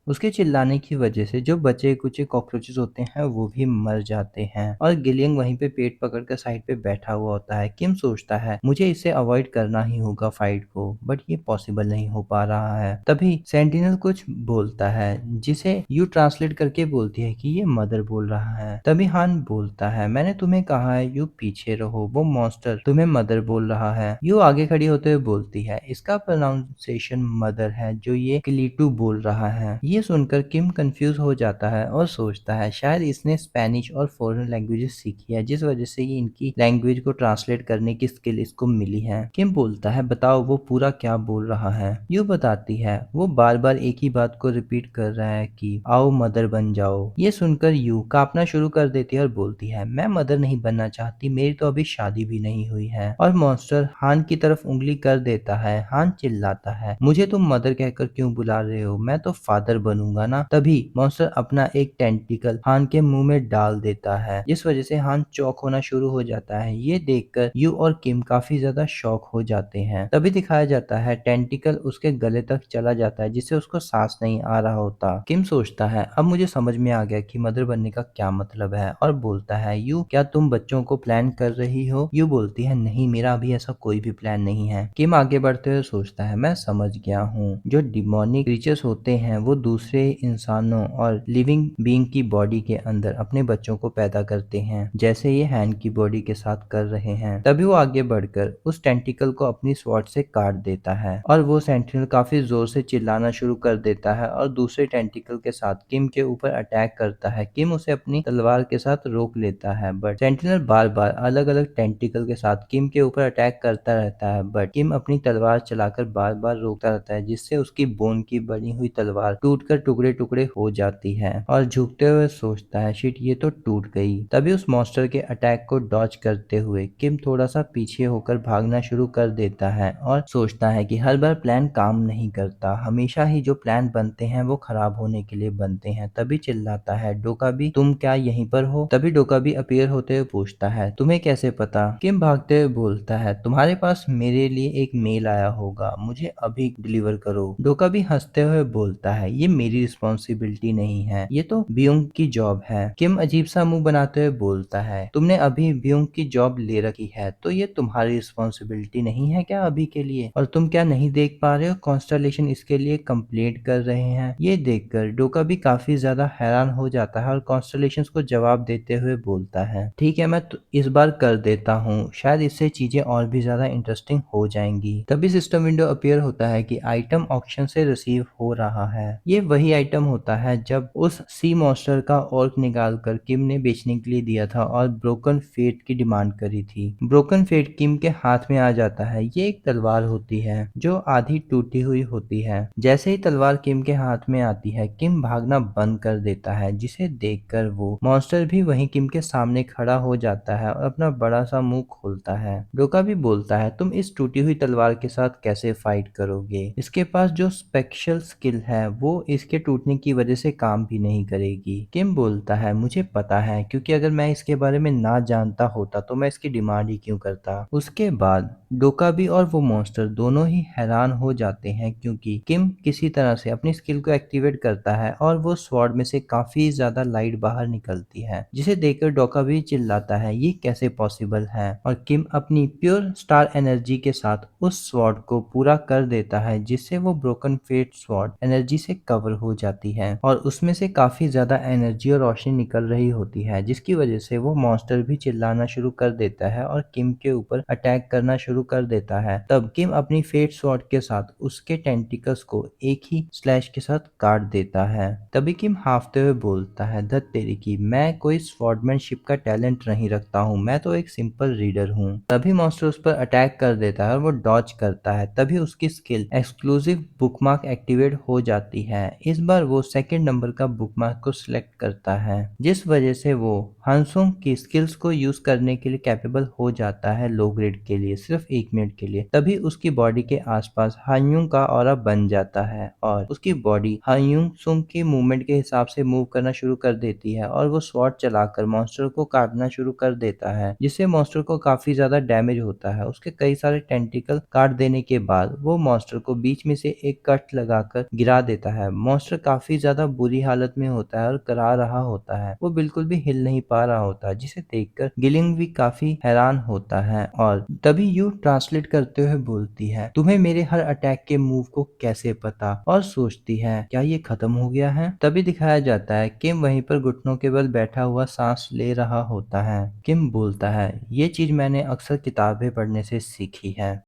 उसके चिल्लाने की वजह से जो बचे-कुचे कॉकरोचेस होते हैं वो भी मर जाते हैं और गिलियंग वहीं पे पेट पकड़कर साइड पे बैठा हुआ होता है। किम सोचता है मुझे इसे अवॉइड करना ही होगा फाइट को, बट ये पॉसिबल नहीं हो पा रहा है। तभी सेंटिनल कुछ बोलता है जिसे यू ट्रांसलेट करके बोलती है कि ये मदर बोल रहा है। तभी हान बोलता है मैंने तुम्हें कहा है यू पीछे रहो, वो मॉन्स्टर तुम्हें मदर बोल रहा है। यू आगे खड़ी होते हुए बोलती है इसका प्रोनाउंसिएशन मदर है जो ये क्लीटू बोल रहा है। ये सुनकर किम कंफ्यूज हो जाता है और सोचता है शायद इसने स्पेनिश और फॉरेन लैंग्वेजेस सीखी है जिस वजह से ये इनकी लैंग्वेज को ट्रांसलेट करने की स्किल इसको मिली है। किम बोलता है बताओ वो पूरा क्या बोल रहा है। यू बताती है वो बार बार एक ही बात को रिपीट कर रहा है कि आओ मदर बन जाओ। ये सुनकर यू कांपना शुरू कर देती है और बोलती है मैं मदर नहीं बनना चाहती, मेरी तो अभी शादी भी नहीं हुई है। और मॉन्स्टर हान की तरफ उंगली कर देता है। हान चिल्लाता है मुझे तुम मदर कहकर क्यों बुला रहे हो, मैं तो फादर बनूंगा ना। तभी मॉन्स्टर अपना एक टेंटिकल हान के मुंह में डाल देता है जिस वजह से हान चौक होना शुरू हो जाता है। ये देखकर यू और किम काफी ज्यादा शॉक हो जाते हैं। तभी दिखाया जाता है टेंटिकल उसके गले तक चला जाता है जिससे उसको सांस नहीं आ रहा होता। किम सोचता है अब मुझे समझ में आ गया कि मदर बनने का क्या मतलब है और बोलता है यू क्या तुम बच्चों को प्लान कर रही हो। यू बोलती है नहीं मेरा अभी ऐसा कोई भी प्लान नहीं है। किम आगे बढ़ते हुए सोचता है मैं समझ गया हूँ जो डिमोनिक क्रीचर्स होते हैं वो दूसरे इंसानों और लिविंग बीइंग की बॉडी के अंदर अपने बच्चों को पैदा करते हैं जैसे ये हैन की बॉडी के साथ कर रहे हैं। तभी वो आगे बढ़कर उस टेंटिकल को अपनी स्वॉर्ड से काट देता है और वो सेंटिनल काफी जोर से चिल्लाना शुरू कर देता है और दूसरे टेंटिकल के साथ किम के ऊपर अटैक करता है। किम उसे अपनी तलवार के साथ रोक लेता है बट सेंटिनल बार बार अलग अलग टेंटिकल के साथ किम के ऊपर अटैक करता रहता है बट किम अपनी तलवार चलाकर बार बार रोकता रहता है जिससे उसकी बोन की बनी हुई तलवार टूटकर टुकड़े टुकड़े हो जाती है और झुकते हुए सोचता है शिट ये तो टूट गई। तभी उस मॉन्स्टर के अटैक को डॉज करते हुए किम थोड़ा सा पीछे होकर भागना शुरू कर देता है और सोचता है कि हर बार प्लान काम नहीं करता, हमेशा ही जो प्लान बनते हैं वो खराब होने के लिए बनते हैं। तभी चिल्लाता है डोकाबी तुम क्या यहीं पर हो। तभी डोकाबी अपीयर होते हुए पूछता है तुम्हें कैसे पता। किम भागते हुए बोलता है तुम्हारे पास मेरे लिए एक मेल आया होगा, मुझे अभी डिलीवर करो। डोकाबी हंसते हुए बोलता है ये मेरी रिस्पॉन्सिबिलिटी नहीं है, ये तो बियोंग की जॉब है। किम अजीब सा मुंह बनाते हुए बोलता है तुमने अभी बियोंग की जॉब ले रखी है तो ये तुम्हारी रिस्पॉन्सिबिलिटी नहीं है क्या अभी के लिए, और तुम क्या नहीं देख पा रहे हो कॉन्स्टलेशन इसके लिए कंप्लेंट कर रहे हैं। ये देखकर डोका भी काफी ज्यादा हैरान हो जाता है और कॉन्स्टलेशन को जवाब देते हुए बोलता है ठीक है मैं इस बार कर देता हूँ, शायद इससे चीजें और भी ज्यादा इंटरेस्टिंग हो जाएंगी। तभी सिस्टम विंडो अपीयर होता है कि आइटम ऑक्शन से रिसीव हो रहा है। ये वही आइटम होता है जब उस सी मॉन्स्टर का ऑर्क निकाल कर किम ने बेचने के लिए दिया था और ब्रोकन फेट की डिमांड करी थी। ब्रोकन फेट किम के हाथ में आ जाता है। ये एक तलवार होती है जो आधी टूटी हुई होती है। जैसे ही तलवार किम के हाथ में आती है किम भागना बंद कर देता है जिसे देखकर वो मॉन्स्टर भी वहीं किम के सामने खड़ा हो जाता है और अपना बड़ा सा मुंह खोलता है। डोका भी बोलता है तुम इस टूटी हुई तलवार के साथ कैसे फाइट करोगे, इसके पास जो स्पेशल स्किल है वो इसके टूटने की वजह से काम भी नहीं करेगी। किम बोलता है मुझे पता है क्योंकि अगर मैं इसके बारे में ना जानता होता तो मैं इसकी डिमांड ही क्यों करता। उसके बाद डोकाबी और वो मॉन्स्टर दोनों ही हैरान हो जाते हैं क्योंकि किम किसी तरह से अपनी स्किल को एक्टिवेट करता है और वो स्वॉर्ड में से काफी ज्यादा लाइट बाहर निकलती है जिसे देखकर डोकाबी चिल्लाता है ये कैसे पॉसिबल है, और किम अपनी प्योर स्टार एनर्जी के साथ उस स्वॉर्ड को पूरा कर देता है जिससे वो ब्रोकन फेट स्वॉर्ड एनर्जी से कवर हो जाती है और उसमें से काफी ज्यादा एनर्जी और रोशनी निकल रही होती है जिसकी वजह से वो मॉन्स्टर भी चिल्लाना शुरू कर देता है और किम के ऊपर अटैक करना शुरू कर देता है। तब किम अपनी फेट स्वॉर्ड के साथ उसके टेंटिकल्स को एक ही स्लैश के साथ काट देता है। तभी किम हाफते हुए बोलता है धत तेरी की, मैं कोई स्वॉर्डमैनशिप का टैलेंट नहीं रखता हूँ, मैं तो एक सिंपल रीडर हूँ। तभी मॉन्स्टर उस पर अटैक कर देता है और वो डॉज करता है। तभी उसकी स्किल एक्सक्लूसिव बुकमार्क एक्टिवेट हो जाती है। इस बार वो सेकंड नंबर का बुकमार्क को सिलेक्ट करता है जिस वजह से वो हानसुंग की स्किल्स को यूज करने के लिए कैपेबल हो जाता है लो ग्रेड के लिए सिर्फ 1 मिनट के लिए। तभी उसकी बॉडी के आसपास हानयुंग का ऑरा बन जाता है और उसकी बॉडी हानयुंग सुंग की मूवमेंट के हिसाब से मूव करना शुरू कर देती है और वो स्वॉर्ड चलाकर मॉन्स्टर को काटना शुरू कर देता है जिससे मॉन्स्टर को काफी ज्यादा डैमेज होता है। उसके कई सारे टेंटिकल काट देने के बाद वो मॉन्स्टर को बीच में से एक कट लगाकर गिरा देता है मॉन्स्टर काफ़ी ज़्यादा बुरी हालत में होता है और करा रहा होता है। वो बिल्कुल भी हिल नहीं पा रहा होता, जिसे देखकर गिलिंग भी काफ़ी हैरान होता है और तभी यू ट्रांसलेट करते हुए बोलती है, तुम्हें मेरे हर अटैक के मूव को कैसे पता? और सोचती है, क्या ये खत्म हो गया है? तभी दिखाया जाता है किम वहीं पर घुटनों के बल बैठा हुआ सांस ले रहा होता है। किम बोलता है, ये चीज़ मैंने अक्सर किताबें पढ़ने से सीखी है।